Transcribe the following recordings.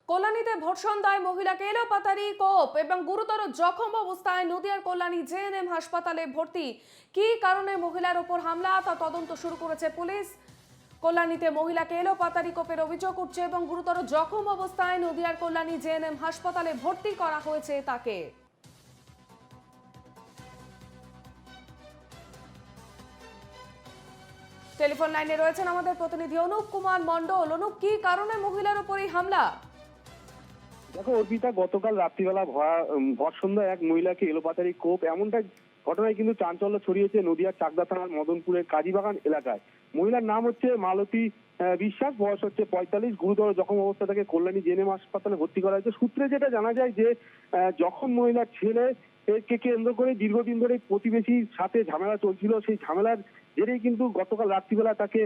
কল্যাণীতে ধর্ষণ দায় মহিলাকে এলোপাতাড়ি কোপ এবং গুরুতর জখম অবস্থায় নদিয়ার কল্যাণী জেএনএম হাসপাতালে ভর্তি। কী কারণে মহিলার ওপর হামলা তা তদন্ত শুরু করেছে পুলিশ। কল্যাণীতে মহিলাকে এলোপাতাড়ি কোপের অভিযোগ উঠছে এবং গুরুতর জখম অবস্থায় নদিয়ার কল্যাণী জেএনএম হাসপাতালে ভর্তি করা হয়েছে তাকে। টেলিফোন লাইনে রয়েছেন আমাদের প্রতিনিধি অনুপ কুমার মণ্ডল। অনুপ, কী কারণে মহিলার ওপর এই হামলা? দেখো অর্পিতা, গতকাল রাত্রিবেলা ভর সন্ধ্যায় এক মহিলাকে এলোপাতাড়ি কোপ, এমনটা ঘটনায় কিন্তু চাঞ্চল্য ছড়িয়েছে নদিয়ার চাকদা থানার মদনপুরের কাজীবাগান এলাকায়। মহিলার নাম হচ্ছে মালতী বিশ্বাস, বয়স হচ্ছে 45। গুরুতর জখম অবস্থা থেকে কল্যাণী জেএনএম হাসপাতালে ভর্তি করা হয়েছে। সূত্রে যেটা জানা যায় যে যখন মহিলার ছেলে কে কেন্দ্র করে দীর্ঘদিন ধরে প্রতিবেশীর সাথে ঝামেলা চলছিল, সেই ঝামেলার জেরেই কিন্তু গতকাল রাত্রিবেলা তাকে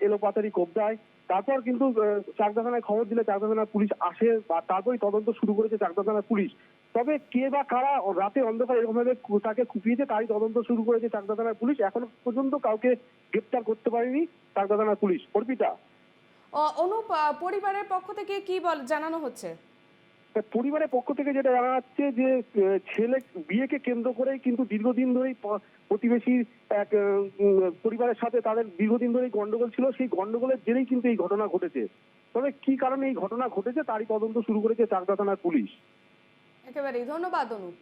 এলোপাতাড়ি কোপ দেয়। তারপর কিন্তু চাকদা থানায় খবর দিলে চাকদা থানার পুলিশ আসে বা তারপরেই তদন্ত শুরু করেছে চাকদা থানার পুলিশ। তবে কে বা কারা রাতে অন্ধকার এরকম ভাবে তাকে কুপিয়েছে তারই তদন্ত শুরু করেছে চাকদা থানার পুলিশ। এখনো পর্যন্ত কাউকে গ্রেপ্তার করতে পারেনি চাকদা থানার পুলিশ। অর্পিতা, অনুপ, পরিবারের পক্ষ থেকে কি জানানো হচ্ছে? পরিবারের পক্ষ থেকে যেটা জানা যাচ্ছে যে ছেলে বিয়েকে কেন্দ্র করেই কিন্তু দীর্ঘদিন ধরেই প্রতিবেশীর এক পরিবারের সাথে তাদের দীর্ঘদিন ধরেই গন্ডগোল ছিল। সেই গন্ডগোলের জেরেই কিন্তু এই ঘটনা ঘটেছে। তবে কি কারণে এই ঘটনা ঘটেছে তারই তদন্ত শুরু করেছে চাকদা থানার পুলিশ। একেবারেই ধন্যবাদ অনুপ।